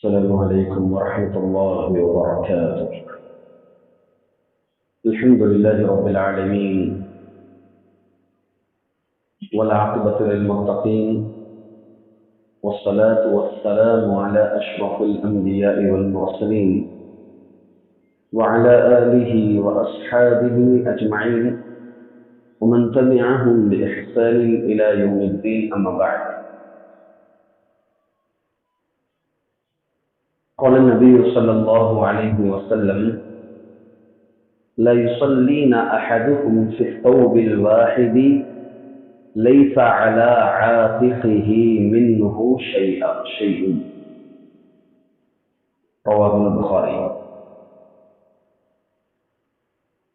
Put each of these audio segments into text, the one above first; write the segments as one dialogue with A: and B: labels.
A: السلام عليكم ورحمة الله وبركاته. الحمد لله رب العالمين، والعاقبة للمتقين، والصلاة والسلام على أشرف الأنبياء والمرسلين وعلى آله وأصحابه أجمعين ومن تبعهم بإحسان إلى يوم الدين، أما بعد. قال النبي صلى الله عليه وسلم: لا يصلين أحدكم في الثوب الواحد ليس على عاتقه منه شيء. رواه البخاری.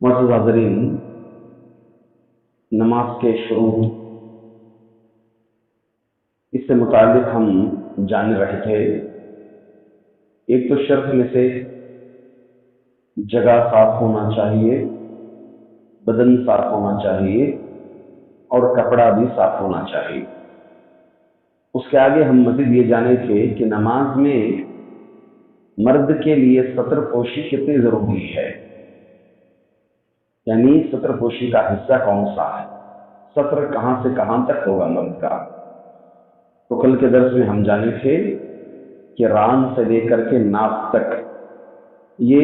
A: معزز حاضرین، نماز کے شروط، اس سے متعلق ہم جان رہے تھے. ایک تو شرط میں سے جگہ صاف ہونا چاہیے، بدن صاف ہونا چاہیے اور کپڑا بھی صاف ہونا چاہیے. اس کے آگے ہم مزید یہ جانے تھے کہ نماز میں مرد کے لیے ستر پوشی کتنی ضروری ہے، یعنی ستر پوشی کا حصہ کون سا ہے، ستر کہاں سے کہاں تک ہوگا مرد کا. تو کل کے درس میں ہم جانے تھے کہ ران سے لے کر کے ناف تک یہ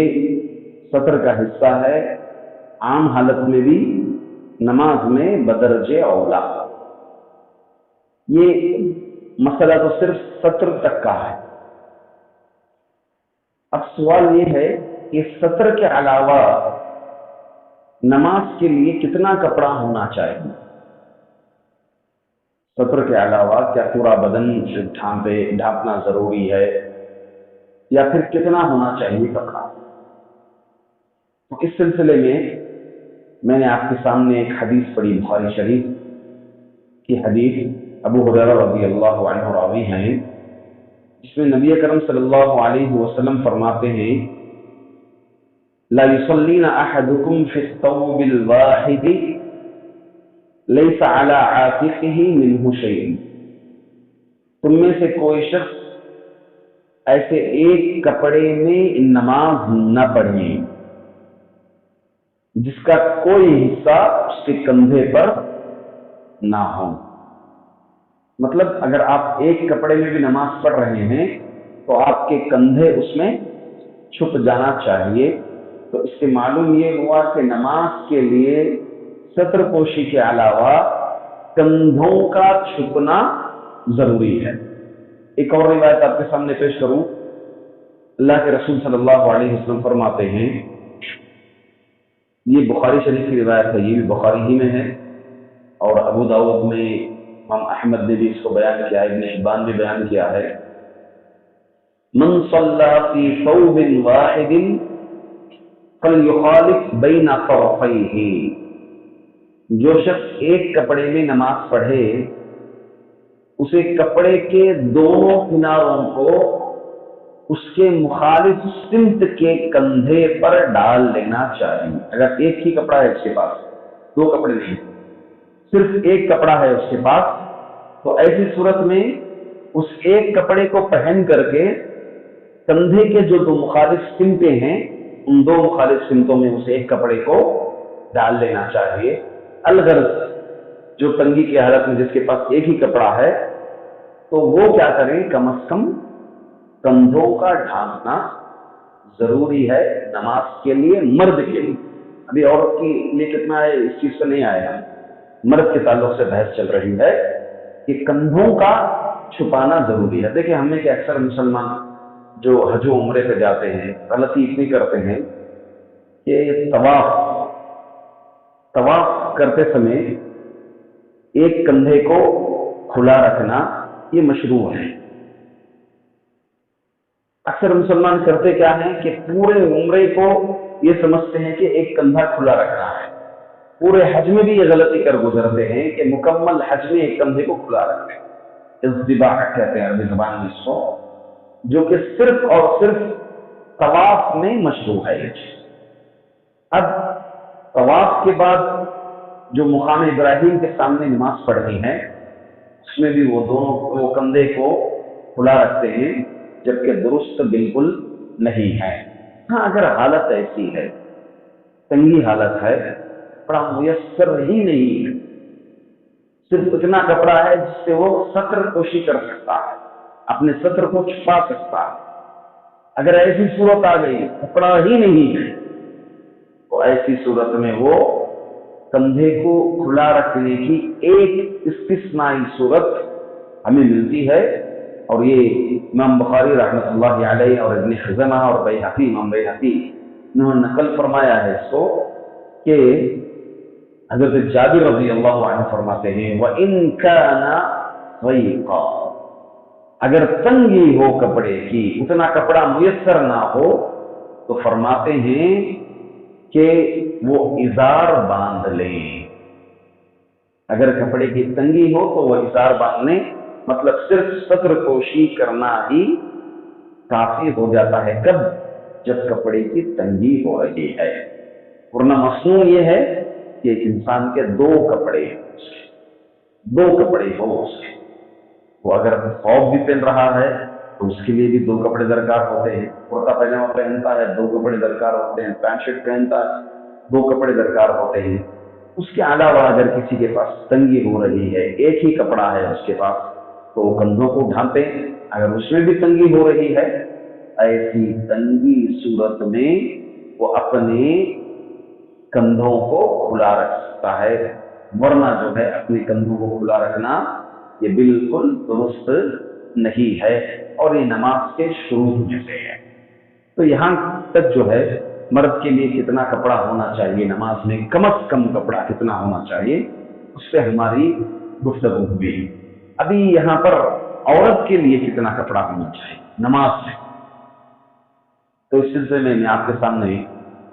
A: ستر کا حصہ ہے، عام حالت میں بھی نماز میں بدرجہ اولا. یہ مسئلہ تو صرف ستر تک کا ہے. اب سوال یہ ہے کہ ستر کے علاوہ نماز کے لیے کتنا کپڑا ہونا چاہیے. ستر کے علاوہ کیا پورا بدن سے ڈھانپنا ضروری ہے یا پھر کتنا ہونا چاہیے کپڑا. تو اس سلسلے میں نے آپ کے سامنے ایک حدیث پڑھی، بخاری شریف کی حدیث، ابو ہریرہ رضی اللہ عنہ راوی ہیں، جس میں نبی اکرم صلی اللہ علیہ وسلم فرماتے ہیں: لا يصلين احدكم في الثوب الواحد ليس على عاتقه منه شيء. تم میں سے کوئی شخص ایسے ایک کپڑے میں نماز نہ پڑھے جس کا کوئی حصہ اس کے کندھے پر نہ ہو. مطلب اگر آپ ایک کپڑے میں بھی نماز پڑھ رہے ہیں تو آپ کے کندھے اس میں چھپ جانا چاہیے. تو اس سے معلوم یہ ہوا کہ نماز کے لیے ستر پوشی کے علاوہ کندھوں کا چھپنا ضروری ہے. ایک اور روایت آپ کے سامنے پیش کروں. اللہ کے رسول صلی اللہ علیہ وسلم فرماتے ہیں، یہ بخاری شریف کی روایت ہے، یہ بھی بخاری ہی میں ہے اور ابو داؤد میں امام احمد نے بھی اس کو بیان کیا ہے، ابن حبان بھی بیان کیا ہے: من صلی فی ثوب واحد فلیخالف بین طرفیہ. جو شخص ایک کپڑے میں نماز پڑھے اسے کپڑے کے دونوں کناروں کو اس کے مخالف سمت کے کندھے پر ڈال لینا چاہیے. اگر ایک ہی کپڑا ہے اس کے پاس، دو کپڑے نہیں، صرف ایک کپڑا ہے اس کے پاس، تو ایسی صورت میں اس ایک کپڑے کو پہن کر کے کندھے کے جو دو مخالف سمتیں ہیں ان دو مخالف سمتوں میں اسے ایک کپڑے کو ڈال لینا چاہیے. الغرض جو تنگی کی حالت میں جس کے پاس ایک ہی کپڑا ہے تو وہ کیا کریں، کم از کم کندھوں کا ڈھانپنا ضروری ہے نماز کے لیے، مرد کے لیے. ابھی عورت کے لیے کتنا ہے اس چیز پہ نہیں آیا، مرد کے تعلق سے بحث چل رہی ہے کہ کندھوں کا چھپانا ضروری ہے. دیکھیں ہمیں کہ اکثر مسلمان جو حج و عمرے پہ جاتے ہیں غلطی اتنی کرتے ہیں کہ طواف کرتے سمے ایک کندھے کو کھلا رکھنا یہ مشروع ہے. اکثر مسلمان کرتے کیا ہیں کہ پورے عمرے کو یہ سمجھتے ہیں کہ ایک کندھا کھلا رکھنا ہے. پورے حج میں بھی یہ غلطی کر گزرتے ہیں کہ مکمل حج میں ایک کندھے کو کھلا رکھتے ہیں. اذباح کہتے ہیں عربی زبان میں اس کو، جو کہ صرف اور صرف طواف میں مشروع ہے یہ چیز. اب طواف کے بعد جو مقام ابراہیم کے سامنے نماز پڑھنی ہے اس میں بھی وہ دونوں کندھے کو کھلا رکھتے ہیں جبکہ درست بالکل نہیں ہے۔ ہاں اگر حالت ایسی ہے، تنگی حالت ہے، کپڑا میسر ہی نہیں ہے، صرف اتنا کپڑا ہے جس سے وہ ستر پوشی کر سکتا ہے، اپنے ستر کو چھپا سکتا ہے، اگر ایسی صورت آ گئی کپڑا ہی نہیں ہے تو ایسی صورت میں وہ کندھے کو کھلا رکھنے کی ایک استثنائی صورت ہمیں ملتی ہے، اور یہ امام بخاری رحمۃ اللہ علیہ اور ابن خزیمہ اور بیہقی، امام بیہقی انہوں نے نقل فرمایا ہے اس کو کہ حضرت جابر رضی اللہ عنہ فرماتے ہیں وَإِن كَانَ ضَيْقًا، اگر تنگی ہو کپڑے کی، اتنا کپڑا میسر نہ ہو تو فرماتے ہیں کہ وہ ازار باندھ لیں۔ اگر کپڑے کی تنگی ہو تو وہ ازار باندھ لیں، مطلب صرف ستر پوشی کرنا ہی کافی ہو جاتا ہے۔ کب؟ جب کپڑے کی تنگی ہو رہی ہے، ورنہ مصنوع یہ ہے کہ ایک انسان کے دو کپڑے ہو اس کے، وہ اگر خوف بھی پہن رہا ہے تو اس کے لیے بھی دو کپڑے درکار ہوتے ہیں، کرتا پاجامہ پہنتا ہے دو کپڑے درکار ہوتے ہیں، پینٹ شرٹ پہنتا ہے دو کپڑے درکار ہوتے ہیں۔ اس کے علاوہ اگر کسی کے پاس تنگی ہو رہی ہے، ایک ہی کپڑا ہے اس کے پاس، تو وہ کندھوں کو ڈھانپے۔ اگر اس میں بھی تنگی ہو رہی ہے، ایسی تنگی صورت میں وہ اپنے کندھوں کو کھلا رکھ سکتا ہے، ورنہ جو ہے اپنے کندھوں کو کھلا رکھنا یہ بالکل درست نہیں ہے، اور یہ نماز کے شروع میں سے ہے۔ تو یہاں تک جو ہے مرد کے لیے کتنا کپڑا ہونا چاہیے، نماز میں کم از کم کپڑا کتنا ہونا چاہیے، اس پہ ہماری گفتگو ہوئی۔ ابھی یہاں پر عورت کے لیے کتنا کپڑا ہونا چاہیے نماز میں، تو اس سلسلے میں میں آپ کے سامنے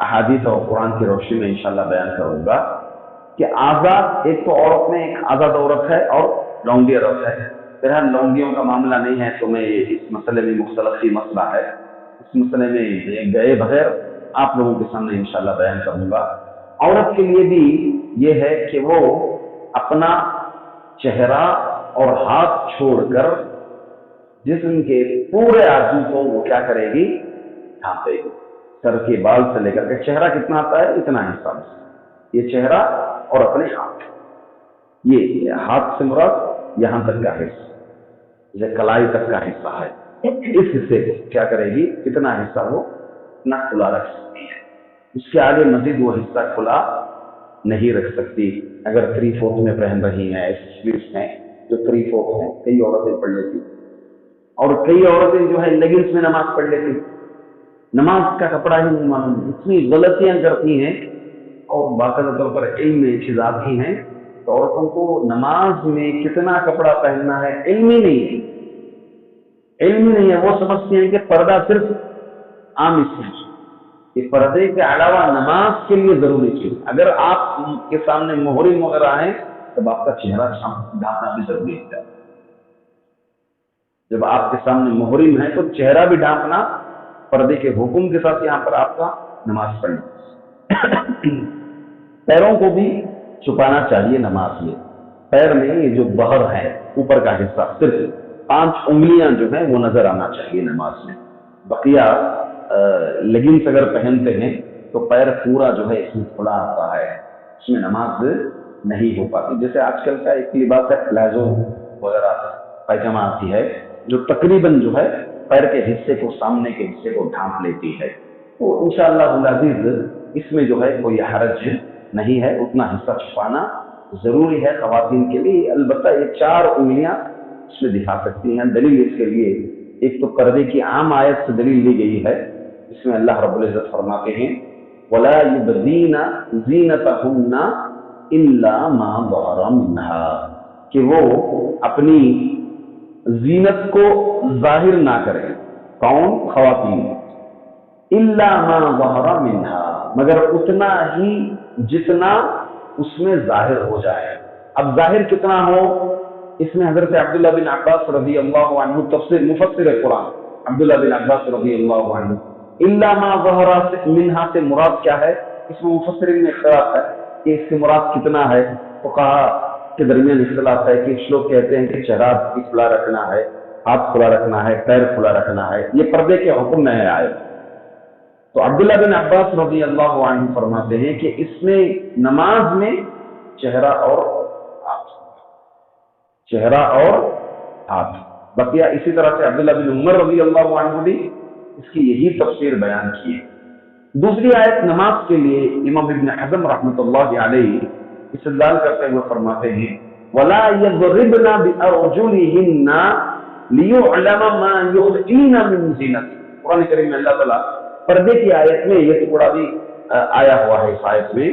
A: احادیث اور قرآن کی روشنی میں انشاءاللہ بیان کروں گا کہ آزاد، ایک تو عورت میں ایک آزاد عورت ہے اور لونڈی عورت ہے۔ بہرحال لونڈیوں کا معاملہ نہیں ہے تو میں اس مسئلے میں مختلف ہی مسئلہ ہے، اس مسئلے میں گئے بغیر آپ لوگوں کے سامنے انشاءاللہ بیان کروں گا۔ عورت کے لیے بھی یہ ہے کہ وہ اپنا چہرہ اور ہاتھ چھوڑ کر جسم کے پورے آزو کو وہ کیا کرے گی، ڈھانپے گی، سر کے بال سے لے کر کے چہرہ کتنا آتا ہے اتنا حصہ، یہ چہرہ اور اپنے ہاتھ، یہ ہاتھ سے مراد یہاں تک کا حصہ، یہ کلائی تک کا حصہ ہے، اس حصے کو کیا کرے گی، کتنا حصہ وہ نہ کھلا رکھ سکتی ہے، اس کے آگے مزید وہ حصہ کھلا نہیں رکھ سکتی۔ اگر 3/4 میں پہن رہی ہیں، ایسی سلیوز ہیں جو 3/4 ہیں، کئی عورتیں پڑھ لیتی، اور کئی عورتیں جو ہے لیگنگز میں نماز پڑھ لیتی، نماز کا کپڑا ہی نہیں معلوم، اتنی غلطیاں کرتی ہیں اور باقاعدہ طور پر علم میں چیز آتی ہیں، تو عورتوں کو نماز میں کتنا کپڑا پہننا ہے علم ہی نہیں ہے، علم ہی نہیں ہے۔ وہ سمجھتی ہیں کہ پردہ صرف عام چیز، یہ پردے کے علاوہ نماز کے لیے ضروری چیز، اگر آپ کے سامنے محرم وغیرہ ہیں تب آپ کا چہرہ ڈھانپنا بھی ضروری ہے۔ جب آپ کے سامنے محرم ہے تو چہرہ بھی ڈھانپنا پردے کے حکم کے ساتھ یہاں پر آپ کا نماز پڑھنا۔ پیروں کو بھی چھپانا چاہیے نماز میں، پیر میں یہ جو بہر ہے اوپر کا حصہ، صرف 5 انگلیاں جو ہیں وہ نظر آنا چاہیے نماز میں، بقیہ لیگنگز اگر پہنتے ہیں تو پیر پورا جو ہے اس میں کھلا آتا ہے، اس میں نماز نہیں ہو پاتی۔ جیسے آج کل کا ایک لباس ہے پلازو وغیرہ پائجامہ آتی ہے جو تقریباً جو ہے پیر کے حصے کو، سامنے کے حصے کو ڈھانپ لیتی ہے، تو انشاءاللہ العزیز اس میں جو ہے کوئی حرج نہیں ہے، اتنا حصہ چھپانا ضروری ہے خواتین کے لیے۔ البتہ یہ 4 انگلیاں اس میں دکھا سکتی ہیں۔ دلیل اس کے لیے ایک تو پردے کی عام آیت سے دلیل دی گئی ہے، اس میں اللہ رب العزت فرماتے ہیں وَلَا يُبْدِينَ زِينَتَهُنَّ إِلَّا مَا ظَهَرَ مِنْهَا، کہ وہ اپنی زینت کو ظاہر نہ کریں، کون؟ خواتین، إِلَّا مَا ظَهَرَ مِنْهَا، مگر اتنا ہی جتنا اس میں ظاہر ہو جائے۔ اب ظاہر کتنا ہو، اس میں حضرت عبداللہ بن عباس رضی اللہ عنہ تفسیر مفسر قرآن عبداللہ بن عباس رضی اللہ عنہ، الا ما ظہر منہا سے مراد کیا ہے، اس میں مفسرین میں اختلاف ہے کہ اس سے مراد کتنا ہے، فقہاء کے درمیان اختلاف ہے کہ کچھ لوگ کہتے ہیں کہ چہرہ کھلا رکھنا ہے، ہاتھ کھلا رکھنا ہے، پیر کھلا رکھنا ہے، یہ پردے کے حکم میں آئے۔ تو عبداللہ بن عباس رضی اللہ عنہ فرماتے ہیں کہ اس میں نماز میں چہرہ اور ہاتھ بقیہ، اسی طرح سے عبداللہ بن عمر رضی اللہ عنہ بھی اس کی یہی تفسیر بیان کی ہے۔ دوسری آیت نماز کے لیے امام ابن حزم رحمۃ اللہ علیہ استدلال کرتے ہوئے فرماتے ہیں وَلَا يَضْرِبْنَ بِأَرْجُلِهِنَّ لِيُعْلَمَ مَا يُخْفِينَ مِنْ زِينَتِهِنَّ۔ قرآن کریم میں اللہ تعالیٰ پردے کی آیت میں یہ ٹکڑا بھی آیا ہوا ہے۔ اس آیت میں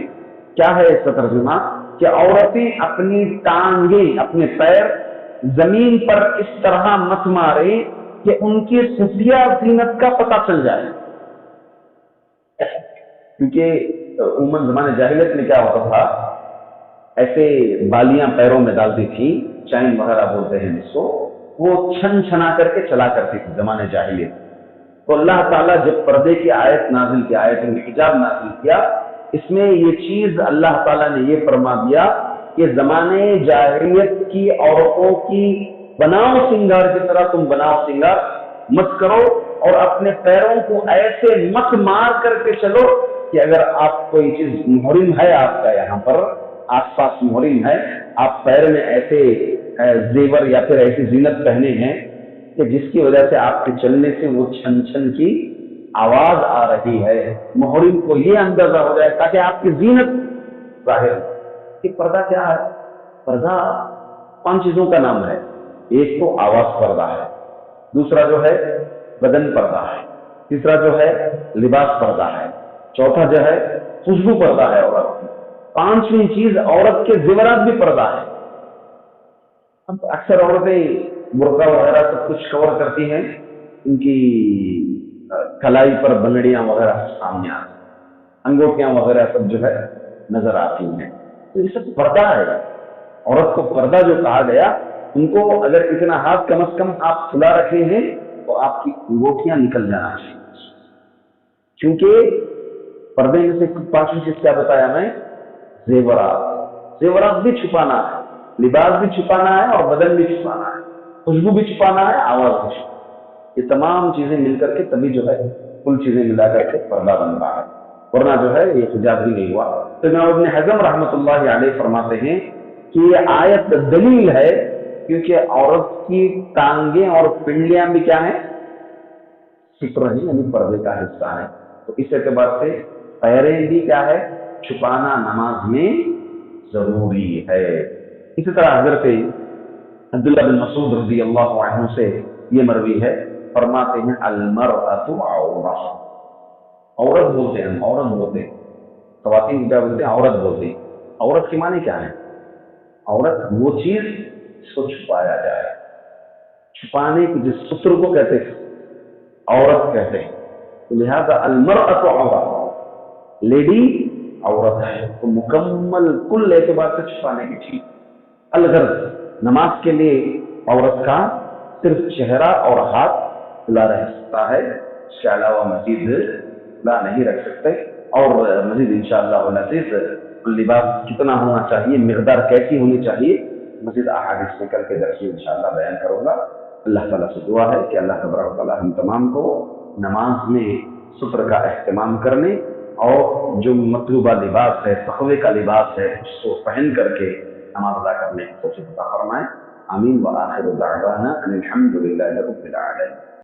A: کیا ہے اس کا ترجمہ کہ عورتیں اپنی ٹانگیں، اپنے پیر زمین پر اس طرح مت مارے کہ ان کی خفیہ زینت کا پتہ چل جائے، کیونکہ عموماً زمانے جاہلیت میں کیا ہوتا تھا، ایسے بالیاں پیروں میں ڈالتی تھی، چین وغیرہ بولتے ہیں جس کو، وہ چھن چھنا کر کے چلا کرتی تھی زمانے جاہلیت۔ تو اللہ تعالیٰ جب پردے کی آیت نازل کی، آیت حجاب نازل کیا، اس میں یہ چیز اللہ تعالیٰ نے یہ فرما دیا کہ زمانے جاہلیت کی عورتوں کی بناؤ سنگار کی طرح تم بناؤ سنگار مت کرو، اور اپنے پیروں کو ایسے مت مار کر کے چلو کہ اگر آپ کوئی چیز محرم ہے، آپ کا یہاں پر آس پاس محرم ہے، آپ پیر میں ایسے زیور یا پھر ایسی زینت پہنے ہیں کہ جس کی وجہ سے آپ کے چلنے سے وہ چھن چھن کی آواز آ رہی ہے، محرم کو یہ اندازہ ہو جائے تاکہ آپ کی زینت ظاہر ہو۔ کہ پردہ کیا ہے؟ پردہ 5 چیزوں کا نام ہے۔ ایک تو آواز پردہ ہے، دوسرا جو ہے بدن پردہ ہے، تیسرا جو ہے لباس پردہ ہے، چوتھا جو ہے خوشبو پردہ ہے عورت کی، 5ویں چیز عورت کے زیورات بھی پردہ ہے۔ اب اکثر عورتیں برقع وغیرہ سب کچھ کور کرتی ہیں، ان کی کلائی پر بنڑیاں وغیرہ سامنے آتی ہیں، انگوٹیاں وغیرہ سب جو ہے نظر آتی ہیں، تو یہ سب پردہ ہے۔ عورت کو پردہ جو کہا گیا، ان کو اگر اتنا ہاتھ کم از کم آپ کھلا رکھے ہیں تو آپ کی انگوٹیاں نکل جانا چاہیے، کیونکہ پردے میں سے 5ویں چیز کیا بتایا میں؟ زیورات بھی چھپانا ہے، لباس بھی چھپانا ہے، اور بدن بھی چھپانا ہے، خوشبو بھی چھپانا ہے، آواز بھی چھپانا ہے۔ یہ تمام چیزیں مل کر کے تبھی جو ہے کل چیزیں ملا کر کے پردہ بن رہا ہے، ورنہ جو ہے یہ حجاب بھی نہیں ہوا۔ تو امام ابن حزم رحمۃ اللہ علیہ فرماتے ہیں کہ یہ آیت دلیل ہے، کیونکہ عورت کی ٹانگیں اور پنڈلیاں بھی کیا ہیں؟ ستر ہیں، یعنی پردے کا حصہ ہے۔ تو اس اعتبار سے پیریں بھی کیا ہے؟ چھپانا نماز میں ضروری ہے۔ اسی طرح حضرت عبداللہ بن مسعود رضی اللہ عنہ سے یہ مروی ہے، فرماتے ہیں المرأۃ عورہ، عورت بولتے ہیں، عورت بولتے ہیں، خواتین کیا بولتے ہیں؟ عورت بولتے ہیں۔ عورت کی معنی کیا ہے؟ عورت وہ چیز جس کو چھپایا جائے، چھپانے کی جس ستر کو کہتے ہیں عورت کہتے ہیں، لہذا المرأۃ عورہ، لیڈی عورت ہے، تو مکمل کل اعتبار سے چھپانے کی چیز۔ الغرض نماز کے لیے عورت کا صرف چہرہ اور ہاتھ کھلا رہ سکتا ہے، اس کے علاوہ مزید کھلا نہیں رکھ سکتے، اور مزید انشاءاللہ العزیز لباس کتنا ہونا چاہیے، مقدار کیسی ہونی چاہیے، مزید احادیث میں کل کے درس میں انشاءاللہ بیان کروں گا۔ اللہ تعالیٰ سے دعا ہے کہ اللہ تبارک و تعالیٰ ہم تمام کو نماز میں ستر کا اہتمام کرنے اور جو مطلوبہ لباس ہے، تقوی کا لباس ہے، اس کو پہن کر کے نماز ادا کرنے کی توفیق عطا فرمائے۔ آمین۔ وآخر دعوانا ان الحمد للہ رب العالمین۔